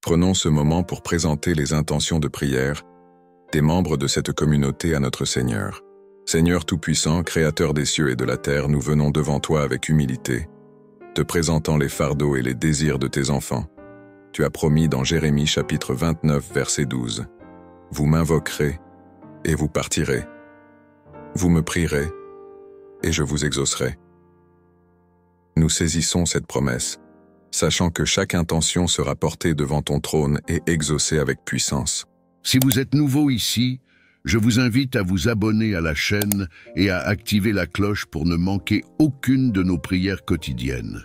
Prenons ce moment pour présenter les intentions de prière des membres de cette communauté à notre Seigneur. Seigneur Tout-Puissant, Créateur des cieux et de la terre, nous venons devant toi avec humilité, te présentant les fardeaux et les désirs de tes enfants. Tu as promis dans Jérémie chapitre 29, verset 12, « Vous m'invoquerez et vous partirez. Vous me prierez et je vous exaucerai. » Nous saisissons cette promesse, sachant que chaque intention sera portée devant ton trône et exaucée avec puissance. Si vous êtes nouveau ici, je vous invite à vous abonner à la chaîne et à activer la cloche pour ne manquer aucune de nos prières quotidiennes.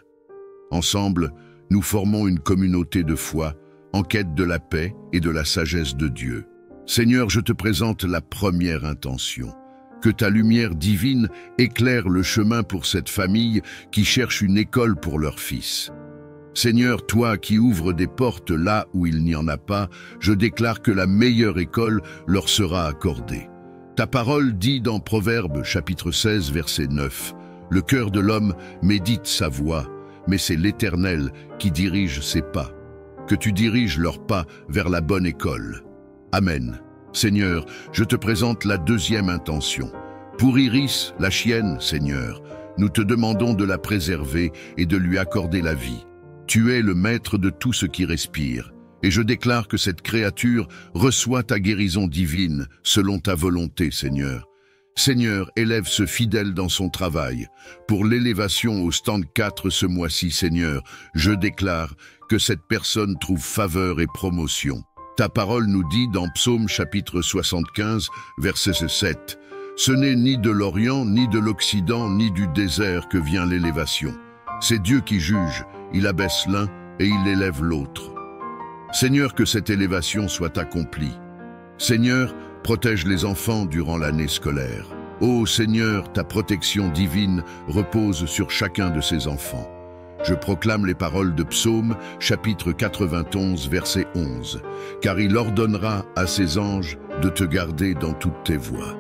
Ensemble, nous formons une communauté de foi en quête de la paix et de la sagesse de Dieu. Seigneur, je te présente la première intention. Que ta lumière divine éclaire le chemin pour cette famille qui cherche une école pour leur fils. Seigneur, toi qui ouvres des portes là où il n'y en a pas, je déclare que la meilleure école leur sera accordée. Ta parole dit dans Proverbes chapitre 16 verset 9, « Le cœur de l'homme médite sa voie, mais c'est l'Éternel qui dirige ses pas. Que tu diriges leurs pas vers la bonne école. » Amen. Seigneur, je te présente la deuxième intention. Pour Iris, la chienne, Seigneur, nous te demandons de la préserver et de lui accorder la vie. Tu es le maître de tout ce qui respire, et je déclare que cette créature reçoit ta guérison divine selon ta volonté, Seigneur. Seigneur, élève ce fidèle dans son travail. Pour l'élévation au stand 4 ce mois-ci, Seigneur, je déclare que cette personne trouve faveur et promotion. Ta parole nous dit dans Psaume chapitre 75, verset 7, « Ce n'est ni de l'Orient, ni de l'Occident, ni du désert que vient l'élévation. C'est Dieu qui juge, il abaisse l'un et il élève l'autre. » Seigneur, que cette élévation soit accomplie. Seigneur, protège les enfants durant l'année scolaire. Ô Seigneur, ta protection divine repose sur chacun de ces enfants. Je proclame les paroles de Psaume, chapitre 91, verset 11. « Car il ordonnera à ses anges de te garder dans toutes tes voies. »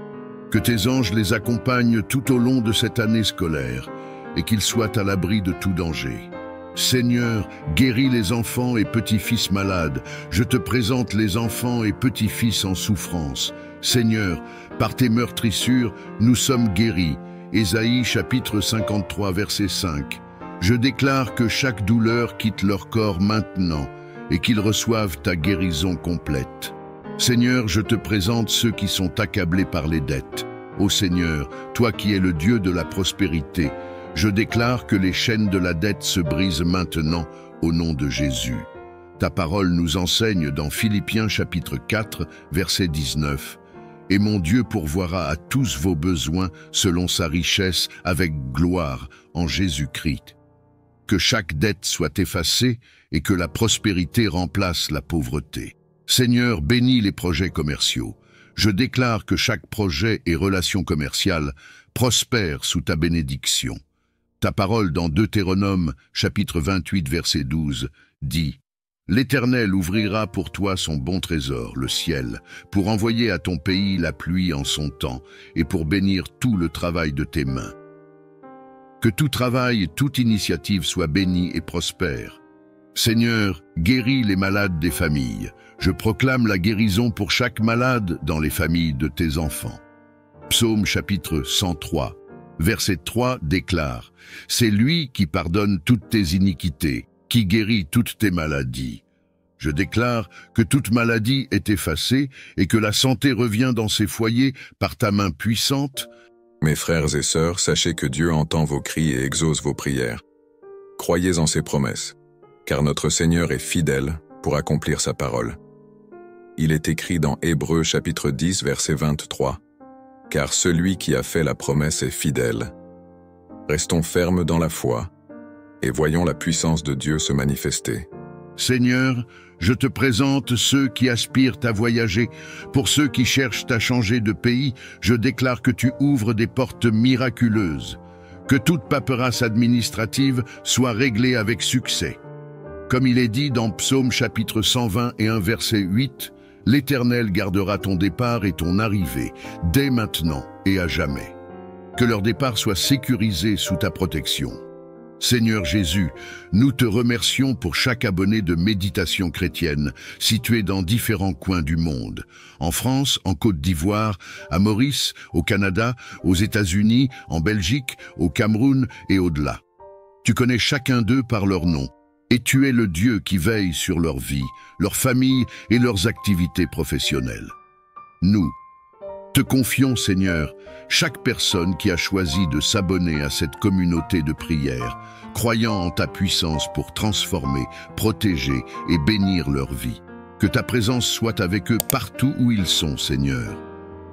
Que tes anges les accompagnent tout au long de cette année scolaire et qu'ils soient à l'abri de tout danger. Seigneur, guéris les enfants et petits-fils malades. Je te présente les enfants et petits-fils en souffrance. Seigneur, par tes meurtrissures, nous sommes guéris. Ésaïe chapitre 53, verset 5. Je déclare que chaque douleur quitte leur corps maintenant et qu'ils reçoivent ta guérison complète. Seigneur, je te présente ceux qui sont accablés par les dettes. Ô Seigneur, toi qui es le Dieu de la prospérité, je déclare que les chaînes de la dette se brisent maintenant au nom de Jésus. Ta parole nous enseigne dans Philippiens chapitre 4, verset 19. « Et mon Dieu pourvoira à tous vos besoins selon sa richesse avec gloire en Jésus-Christ. » Que chaque dette soit effacée et que la prospérité remplace la pauvreté. Seigneur, bénis les projets commerciaux. Je déclare que chaque projet et relation commerciale prospère sous ta bénédiction. Ta parole dans Deutéronome, chapitre 28, verset 12, dit « L'Éternel ouvrira pour toi son bon trésor, le ciel, pour envoyer à ton pays la pluie en son temps et pour bénir tout le travail de tes mains. » Que tout travail et toute initiative soient bénis et prospères. Seigneur, guéris les malades des familles. Je proclame la guérison pour chaque malade dans les familles de tes enfants. Psaume chapitre 103, verset 3 déclare « C'est lui qui pardonne toutes tes iniquités, qui guérit toutes tes maladies. » Je déclare que toute maladie est effacée et que la santé revient dans ces foyers par ta main puissante. Mes frères et sœurs, sachez que Dieu entend vos cris et exauce vos prières. Croyez en ses promesses, car notre Seigneur est fidèle pour accomplir sa parole. Il est écrit dans Hébreux chapitre 10, verset 23, « Car celui qui a fait la promesse est fidèle. Restons fermes dans la foi et voyons la puissance de Dieu se manifester. » Seigneur, je te présente ceux qui aspirent à voyager. Pour ceux qui cherchent à changer de pays, je déclare que tu ouvres des portes miraculeuses. Que toute paperasse administrative soit réglée avec succès. Comme il est dit dans Psaume chapitre 120 et 1 verset 8, « L'Éternel gardera ton départ et ton arrivée, dès maintenant et à jamais. » Que leur départ soit sécurisé sous ta protection. Seigneur Jésus, nous te remercions pour chaque abonné de Méditation chrétienne, situé dans différents coins du monde. En France, en Côte d'Ivoire, à Maurice, au Canada, aux États-Unis, en Belgique, au Cameroun et au-delà. Tu connais chacun d'eux par leur nom, et tu es le Dieu qui veille sur leur vie, leur famille et leurs activités professionnelles. Nous te confions, Seigneur, chaque personne qui a choisi de s'abonner à cette communauté de prière, croyant en ta puissance pour transformer, protéger et bénir leur vie. Que ta présence soit avec eux partout où ils sont, Seigneur.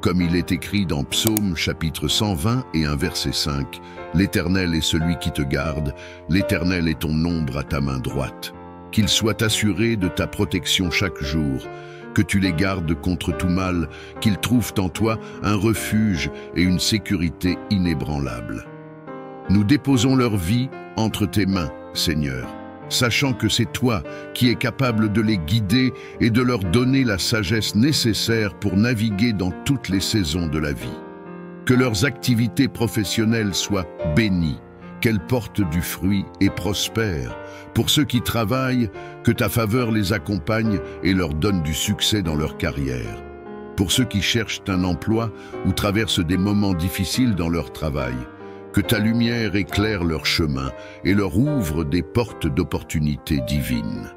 Comme il est écrit dans Psaume chapitre 120 et un verset 5, « L'Éternel est celui qui te garde, l'Éternel est ton ombre à ta main droite. Qu'ils soient assurés de ta protection chaque jour, que tu les gardes contre tout mal, qu'ils trouvent en toi un refuge et une sécurité inébranlable. » Nous déposons leur vie entre tes mains, Seigneur, sachant que c'est toi qui es capable de les guider et de leur donner la sagesse nécessaire pour naviguer dans toutes les saisons de la vie. Que leurs activités professionnelles soient bénies, qu'elles portent du fruit et prospèrent. Pour ceux qui travaillent, que ta faveur les accompagne et leur donne du succès dans leur carrière. Pour ceux qui cherchent un emploi ou traversent des moments difficiles dans leur travail, que ta lumière éclaire leur chemin et leur ouvre des portes d'opportunités divines.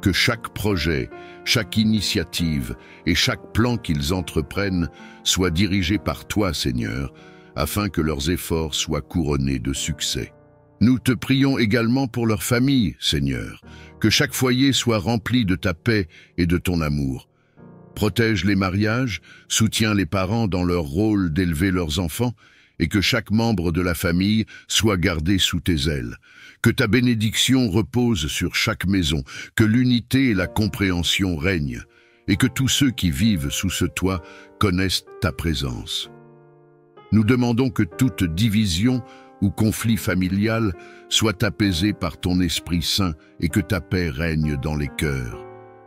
Que chaque projet, chaque initiative et chaque plan qu'ils entreprennent soit dirigé par toi, Seigneur, afin que leurs efforts soient couronnés de succès. Nous te prions également pour leur famille, Seigneur, que chaque foyer soit rempli de ta paix et de ton amour. Protège les mariages, soutiens les parents dans leur rôle d'élever leurs enfants, et que chaque membre de la famille soit gardé sous tes ailes. Que ta bénédiction repose sur chaque maison, que l'unité et la compréhension règnent, et que tous ceux qui vivent sous ce toit connaissent ta présence. Nous demandons que toute division ou conflit familial soit apaisé par ton Esprit Saint et que ta paix règne dans les cœurs.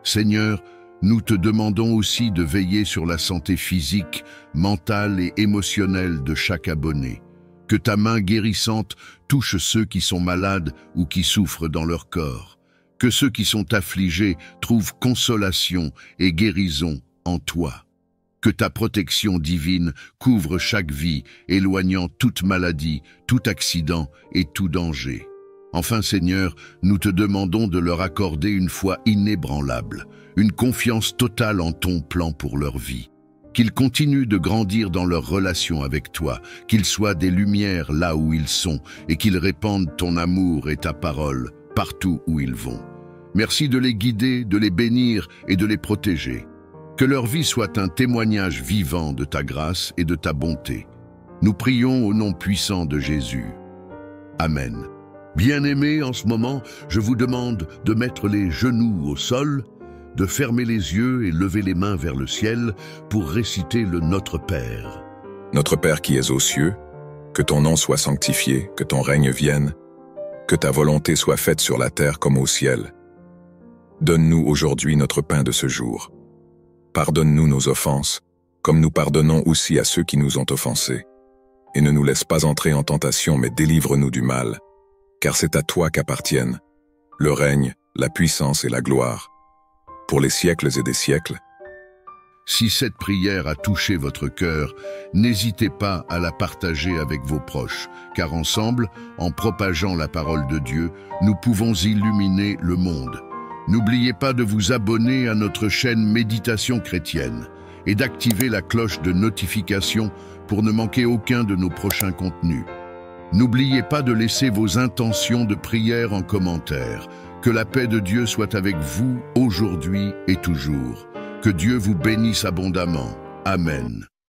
Seigneur, nous te demandons aussi de veiller sur la santé physique, mentale et émotionnelle de chaque abonné. Que ta main guérissante touche ceux qui sont malades ou qui souffrent dans leur corps. Que ceux qui sont affligés trouvent consolation et guérison en toi. Que ta protection divine couvre chaque vie, éloignant toute maladie, tout accident et tout danger. Enfin, Seigneur, nous te demandons de leur accorder une foi inébranlable, une confiance totale en ton plan pour leur vie. Qu'ils continuent de grandir dans leur relation avec toi, qu'ils soient des lumières là où ils sont et qu'ils répandent ton amour et ta parole partout où ils vont. Merci de les guider, de les bénir et de les protéger. Que leur vie soit un témoignage vivant de ta grâce et de ta bonté. Nous prions au nom puissant de Jésus. Amen. Bien-aimés, en ce moment, je vous demande de mettre les genoux au sol, de fermer les yeux et lever les mains vers le ciel pour réciter le Notre Père. Notre Père qui es aux cieux, que ton nom soit sanctifié, que ton règne vienne, que ta volonté soit faite sur la terre comme au ciel. Donne-nous aujourd'hui notre pain de ce jour. Pardonne-nous nos offenses, comme nous pardonnons aussi à ceux qui nous ont offensés. Et ne nous laisse pas entrer en tentation, mais délivre-nous du mal, car c'est à toi qu'appartiennent le règne, la puissance et la gloire, pour les siècles et des siècles. Si cette prière a touché votre cœur, n'hésitez pas à la partager avec vos proches, car ensemble, en propageant la parole de Dieu, nous pouvons illuminer le monde. N'oubliez pas de vous abonner à notre chaîne Méditation chrétienne et d'activer la cloche de notification pour ne manquer aucun de nos prochains contenus. N'oubliez pas de laisser vos intentions de prière en commentaire. Que la paix de Dieu soit avec vous aujourd'hui et toujours. Que Dieu vous bénisse abondamment. Amen.